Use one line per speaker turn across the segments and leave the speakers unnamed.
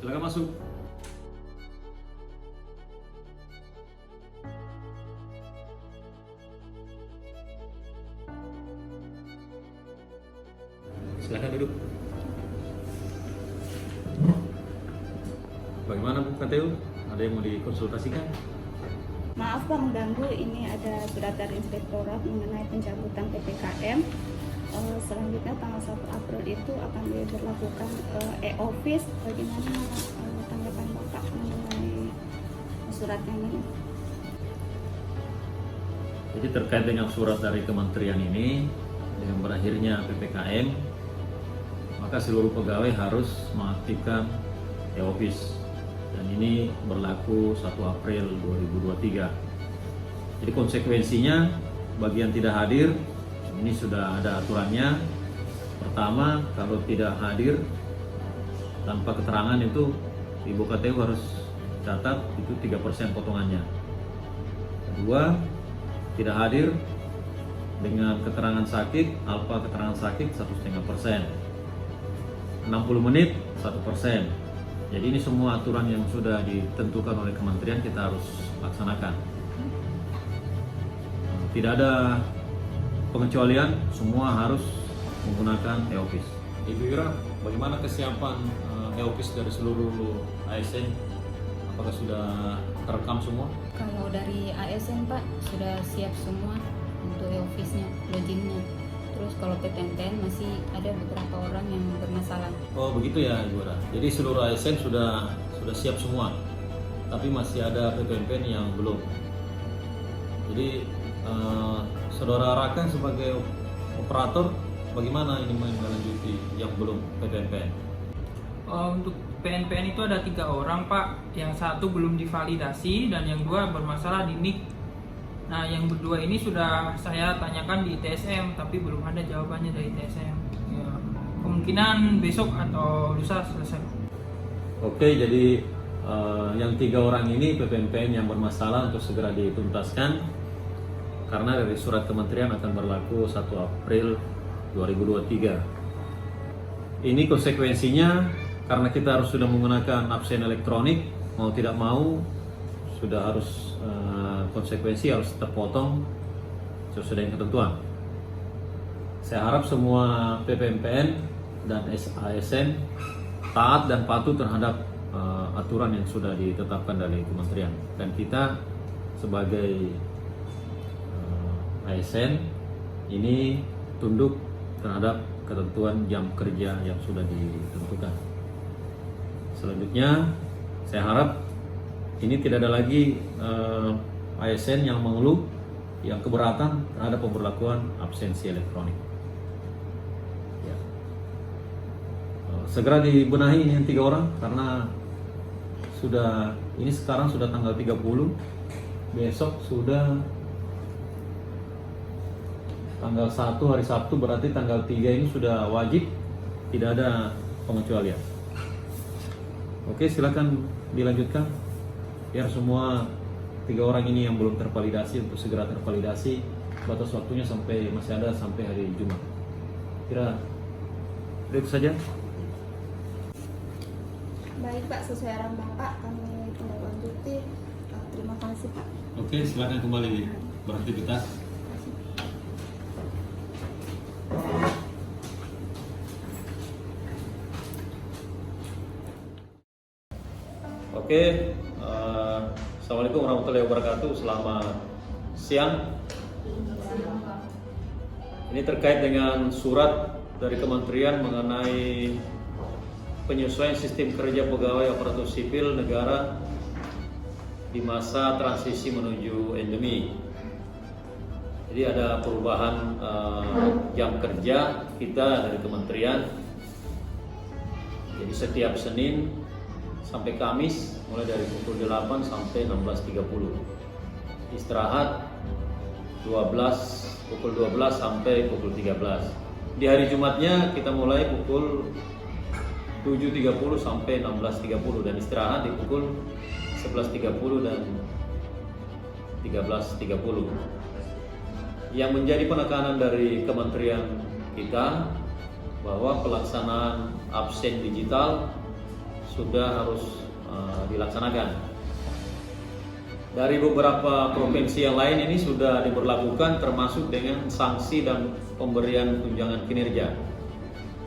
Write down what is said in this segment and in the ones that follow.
Silakan masuk. Silakan duduk. Bagaimana Bu KTU? Ada yang mau dikonsultasikan?
Maaf Pak mengganggu, ini ada surat dari Inspektorat mengenai pencabutan PPKM. Selanjutnya tanggal 1 April itu akan diberlakukan e-office. Bagaimana tanggapan Bapak mengenai suratnya ini?
Jadi terkait dengan surat dari kementerian ini, dengan berakhirnya PPKM, maka seluruh pegawai harus mengaktifkan e-office. Dan ini berlaku 1 April 2023. Jadi konsekuensinya bagi yang tidak hadir, ini sudah ada aturannya. Pertama, kalau tidak hadir tanpa keterangan itu Ibu KTU harus catat itu 3% potongannya. Kedua, tidak hadir dengan keterangan sakit, alfa keterangan sakit 1,5%. 60 menit 1%. Jadi ini semua aturan yang sudah ditentukan oleh kementerian kita harus laksanakan. Tidak ada pengecualian, semua harus menggunakan e-office. Ibu Ira, bagaimana kesiapan e-office dari seluruh ASN? Apakah sudah terekam semua?
Kalau dari ASN Pak sudah siap semua untuk e-office-nya, loginnya. Terus kalau PPNPN masih ada beberapa orang yang bermasalah.
Oh begitu ya Ibu Ira. Jadi seluruh ASN sudah siap semua, tapi masih ada PPNPN yang belum. Jadi Saudara Raka sebagai operator, bagaimana ini melanjuti yang belum PPNPN?
Untuk PNPN itu ada 3 orang Pak, yang satu belum divalidasi dan yang 2 bermasalah di NIK. Nah yang berdua ini sudah saya tanyakan di TSM tapi belum ada jawabannya dari TSM. Ya, kemungkinan besok atau lusa selesai.
Oke, jadi yang 3 orang ini PPNPN yang bermasalah untuk segera dituntaskan karena dari surat kementerian akan berlaku 1 April 2023. Ini konsekuensinya karena kita harus sudah menggunakan absen elektronik, mau tidak mau sudah harus konsekuensi harus terpotong sesuai dengan ketentuan. Saya harap semua PPNPN dan ASN taat dan patuh terhadap aturan yang sudah ditetapkan dari kementerian, dan kita sebagai ASN ini tunduk terhadap ketentuan jam kerja yang sudah ditentukan. Selanjutnya saya harap ini tidak ada lagi ASN yang mengeluh, yang keberatan terhadap pemberlakuan absensi elektronik. Ya. Segera dibenahi ini yang 3 orang karena ini sekarang sudah tanggal 30, besok sudah tanggal 1 hari Sabtu, berarti tanggal 3 ini sudah wajib, tidak ada pengecualian. Oke, silakan dilanjutkan biar semua 3 orang ini yang belum tervalidasi untuk segera tervalidasi. Batas waktunya masih ada sampai hari Jumat. Kira itu saja.
Baik Pak, sesuai arahan Bapak kami tindak lanjuti. Terima kasih Pak.
Oke, silakan kembali beraktivitas. Oke, Assalamualaikum warahmatullahi wabarakatuh. Selamat siang. Ini terkait dengan surat dari kementerian mengenai penyesuaian sistem kerja pegawai aparatur sipil negara di masa transisi menuju endemi. Jadi ada perubahan jam kerja kita dari kementerian. Jadi setiap Senin sampai Kamis mulai dari pukul 8 sampai 16.30. Istirahat pukul 12 sampai pukul 13. Di hari Jumatnya kita mulai pukul 7.30 sampai 16.30 dan istirahat di pukul 11.30 dan 13.30. Yang menjadi penekanan dari kementerian kita bahwa pelaksanaan absen digital sudah harus dilaksanakan. Dari beberapa provinsi yang lain ini sudah diberlakukan, termasuk dengan sanksi dan pemberian tunjangan kinerja.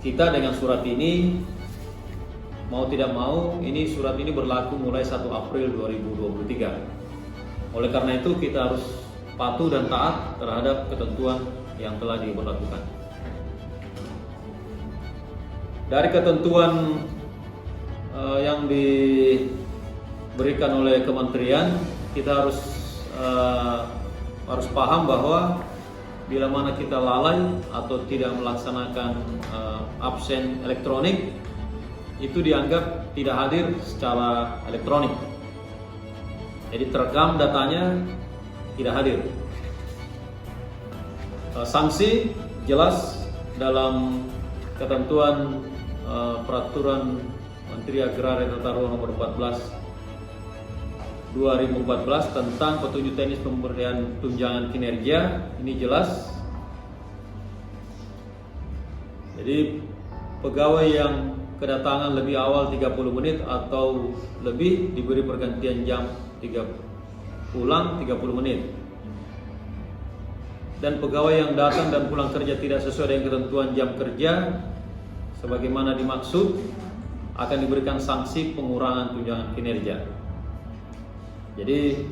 Kita dengan surat ini, mau tidak mau, surat ini berlaku mulai 1 April 2023. Oleh karena itu kita harus patuh dan taat terhadap ketentuan yang telah diberlakukan. Dari ketentuan yang diberikan oleh kementerian, kita harus paham bahwa bila mana kita lalai atau tidak melaksanakan absen elektronik, itu dianggap tidak hadir secara elektronik. Jadi terekam datanya tidak hadir. Sanksi jelas dalam ketentuan Peraturan Menteri Agraria Tata Ruang Nomor 14 2014 tentang petunjuk teknis pemberian tunjangan kinerja. Ini jelas. Jadi pegawai yang kedatangan lebih awal 30 menit atau lebih diberi pergantian jam, pulang 30 menit. Dan pegawai yang datang dan pulang kerja tidak sesuai dengan ketentuan jam kerja sebagaimana dimaksud akan diberikan sanksi pengurangan tunjangan kinerja. Jadi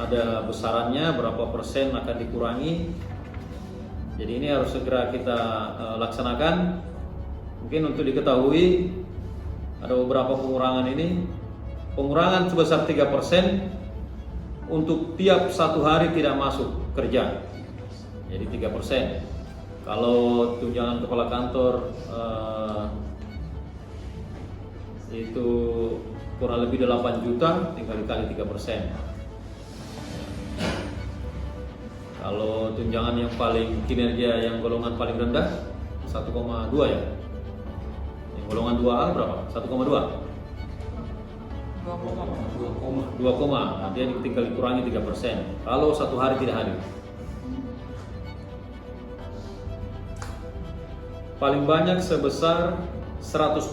ada besarannya, berapa persen akan dikurangi. Jadi ini harus segera kita laksanakan. Mungkin untuk diketahui ada beberapa pengurangan ini. Pengurangan sebesar 3% untuk tiap 1 hari tidak masuk kerja. Jadi 3%. Kalau tunjangan kepala kantor itu kurang lebih 8 juta, tinggal dikali 3%. Kalau tunjangan yang paling kinerja yang golongan paling rendah 1,2 ya. Yang golongan 2A berapa? 1,2. 2, dia tinggal dikurangi 3%. Kalau 1 hari tidak hadir. Paling banyak sebesar 100%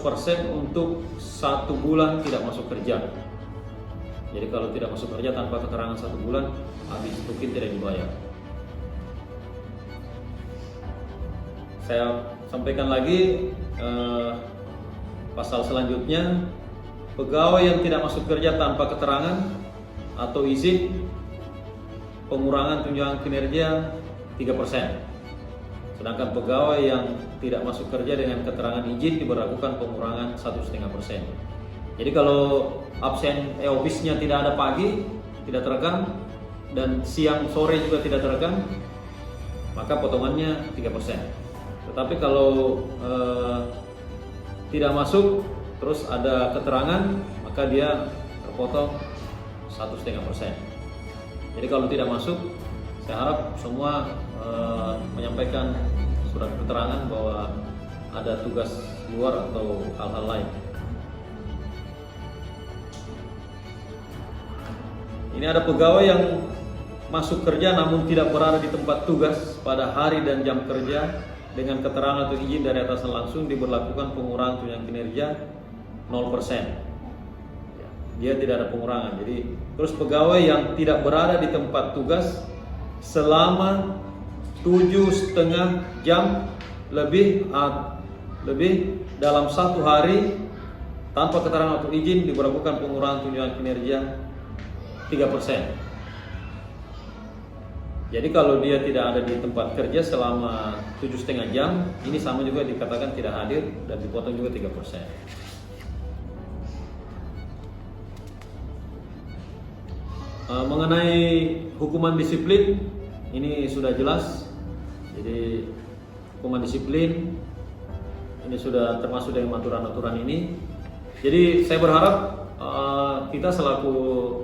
untuk 1 bulan tidak masuk kerja. Jadi kalau tidak masuk kerja tanpa keterangan 1 bulan, habis mungkin tidak dibayar. Saya sampaikan lagi pasal selanjutnya, pegawai yang tidak masuk kerja tanpa keterangan atau izin, pengurangan tunjangan kinerja 3%. Sedangkan pegawai yang tidak masuk kerja dengan keterangan izin diberlakukan pengurangan 1,5%. Jadi kalau absen office-nya tidak ada pagi, tidak terekam, dan siang sore juga tidak terekam, maka potongannya 3%. Tetapi kalau tidak masuk terus ada keterangan, maka dia terpotong 1,5%. Jadi kalau tidak masuk, saya harap semua menyampaikan surat keterangan bahwa ada tugas luar atau hal-hal lain. Ini ada pegawai yang masuk kerja namun tidak berada di tempat tugas pada hari dan jam kerja dengan keterangan atau izin dari atasan langsung, diberlakukan pengurangan tunjangan kinerja 0%. Dia tidak ada pengurangan. Jadi terus pegawai yang tidak berada di tempat tugas selama 7,5 jam lebih dalam 1 hari tanpa keterangan atau izin, diberlakukan pengurangan tunjangan kinerja 3%. Jadi kalau dia tidak ada di tempat kerja selama 7,5 jam, ini sama juga dikatakan tidak hadir dan dipotong juga 3%. Mengenai hukuman disiplin, ini sudah jelas. Jadi hukuman disiplin ini sudah termasuk dengan aturan-aturan ini. Jadi saya berharap kita selaku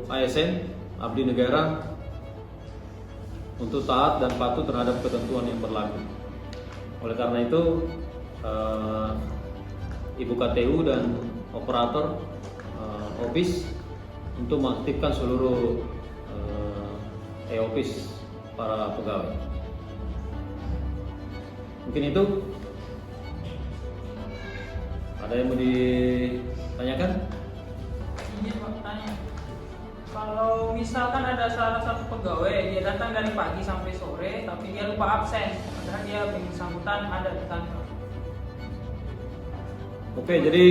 ASN abdi negara untuk taat dan patuh terhadap ketentuan yang berlaku. Oleh karena itu Ibu KTU dan operator office untuk mengaktifkan seluruh e-office para pegawai. Mungkin itu. Ada yang mau tanyakan?
Ini Pak, tanya. Kalau misalkan ada salah satu pegawai, dia datang dari pagi sampai sore, tapi dia lupa absen, padahal dia bersangkutan ada di kantor.
Oke, jadi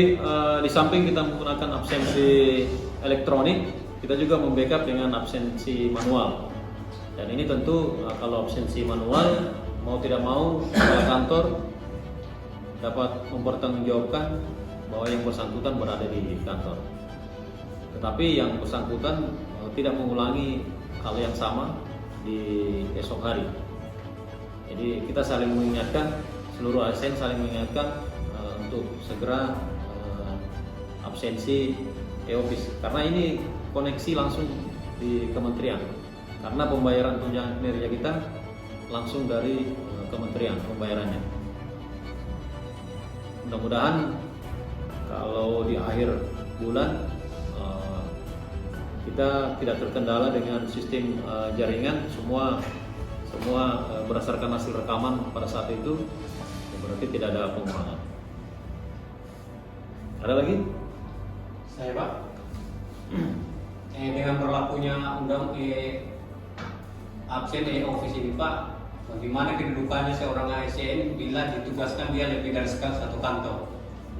di samping kita menggunakan absensi elektronik, kita juga membackup dengan absensi manual. Dan ini tentu kalau absensi manual, mau tidak mau kepala kantor dapat mempertanggungjawabkan bahwa yang bersangkutan berada di kantor. Tetapi yang bersangkutan tidak mengulangi hal yang sama di esok hari. Jadi kita saling mengingatkan, seluruh ASN saling mengingatkan untuk segera absensi e-office, karena ini koneksi langsung di kementerian, karena pembayaran tunjangan kinerja kita langsung dari kementerian pembayarannya. Mudah-mudahan kalau di akhir bulan kita tidak terkendala dengan sistem jaringan, semua berdasarkan hasil rekaman pada saat itu, berarti tidak ada pengurangan. Ada lagi?
Saya Pak, dengan berlakunya undang absen e-office ini Pak, bagaimana kedudukannya seorang ASN bila ditugaskan dia lebih dari satu kantor?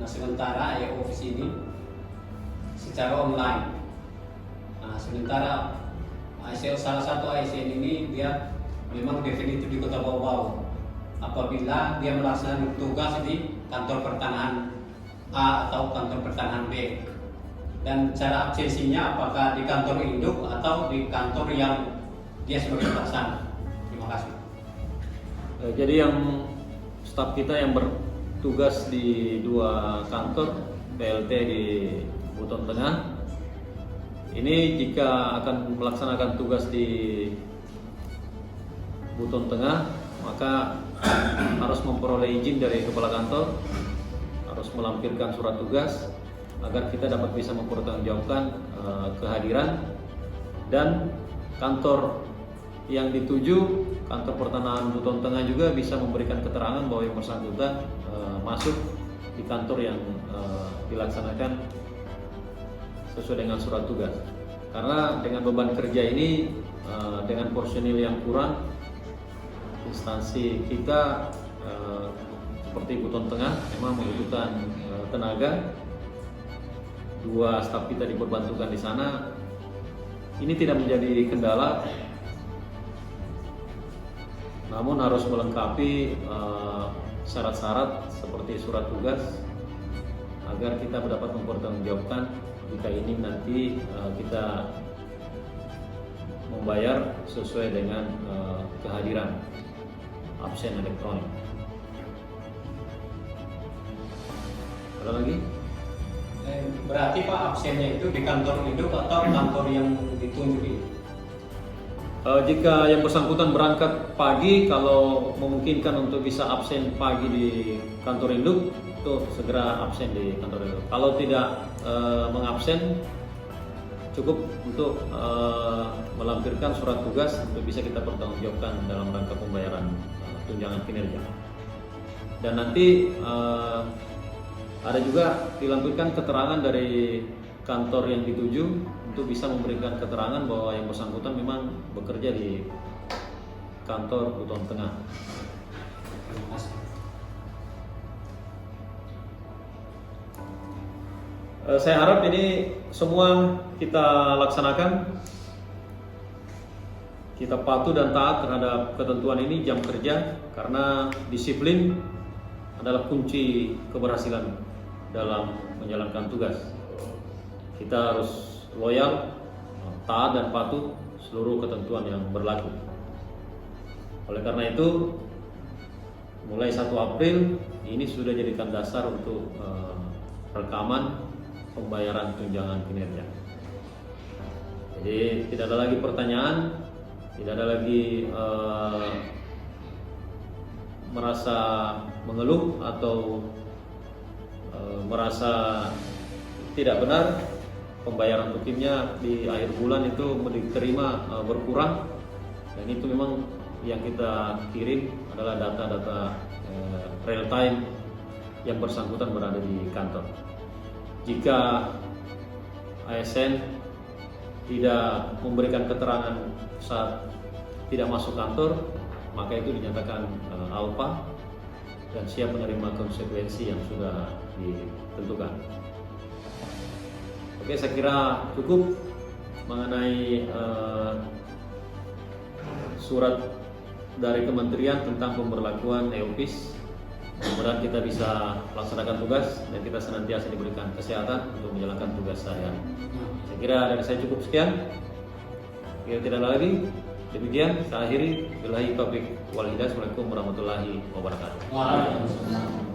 Nah, sementara e-office ini secara online. Nah, sementara salah satu ASN ini dia memang definitif di Kota Bau-Bau. Apabila dia melaksanakan tugas di kantor pertanahan A atau kantor pertanahan B, dan cara absensinya apakah di kantor induk atau di kantor yang dia sebagai pelaksana? Terima kasih.
Jadi yang staf kita yang bertugas di 2 kantor PLT di Buton Tengah, ini jika akan melaksanakan tugas di Buton Tengah, maka harus memperoleh izin dari kepala kantor, harus melampirkan surat tugas agar kita dapat bisa mempertanggungjawabkan kehadiran, dan kantor yang dituju, kantor pertanahan Buton Tengah juga bisa memberikan keterangan bahwa yang bersangkutan masuk di kantor yang dilaksanakan sesuai dengan surat tugas. Karena dengan beban kerja ini, dengan personil yang kurang, instansi kita seperti Buton Tengah memang membutuhkan tenaga. 2 staf kita diperbantukan di sana. Ini tidak menjadi kendala, namun harus melengkapi syarat-syarat seperti surat tugas agar kita dapat mempertanggungjawabkan jika ini nanti kita membayar sesuai dengan kehadiran absen elektronik. Ada lagi?
Berarti Pak, absennya itu di kantor induk atau kantor yang ditunjuk ini?
Jika yang bersangkutan berangkat pagi, kalau memungkinkan untuk bisa absen pagi di kantor induk, itu segera absen di kantor induk. Kalau tidak mengabsen, cukup untuk melampirkan surat tugas untuk bisa kita pertanggungjawabkan dalam rangka pembayaran tunjangan kinerja. Dan nanti ada juga dilampirkan keterangan dari kantor yang dituju untuk bisa memberikan keterangan bahwa yang bersangkutan memang bekerja di kantor Buton Tengah.
Terima kasih.
Saya harap ini semua kita laksanakan, kita patuh dan taat terhadap ketentuan ini, jam kerja, karena disiplin adalah kunci keberhasilan dalam menjalankan tugas. Kita harus loyal, taat dan patuh seluruh ketentuan yang berlaku. Oleh karena itu, mulai 1 April ini sudah jadikan dasar untuk rekaman pembayaran tunjangan kinerja. Jadi tidak ada lagi pertanyaan, tidak ada lagi merasa mengeluh atau merasa tidak benar pembayaran rutinnya di akhir bulan itu diterima berkurang, dan itu memang yang kita kirim adalah data-data real time yang bersangkutan berada di kantor. jika ASN tidak memberikan keterangan saat tidak masuk kantor, maka itu dinyatakan ALPA dan siap menerima konsekuensi yang sudah ditentukan. Oke, saya kira cukup mengenai surat dari kementerian tentang pemberlakuan e-office. Mudah-mudahan kita bisa laksanakan tugas dan kita senantiasa diberikan kesehatan untuk menjalankan tugas seharian. Saya kira dari saya cukup sekian. Jika tidak ada lagi, demikian saya akhiri. Billahi taufiq wal hidayah. Assalamualaikum warahmatullahi wabarakatuh.
Waalaikumsalam.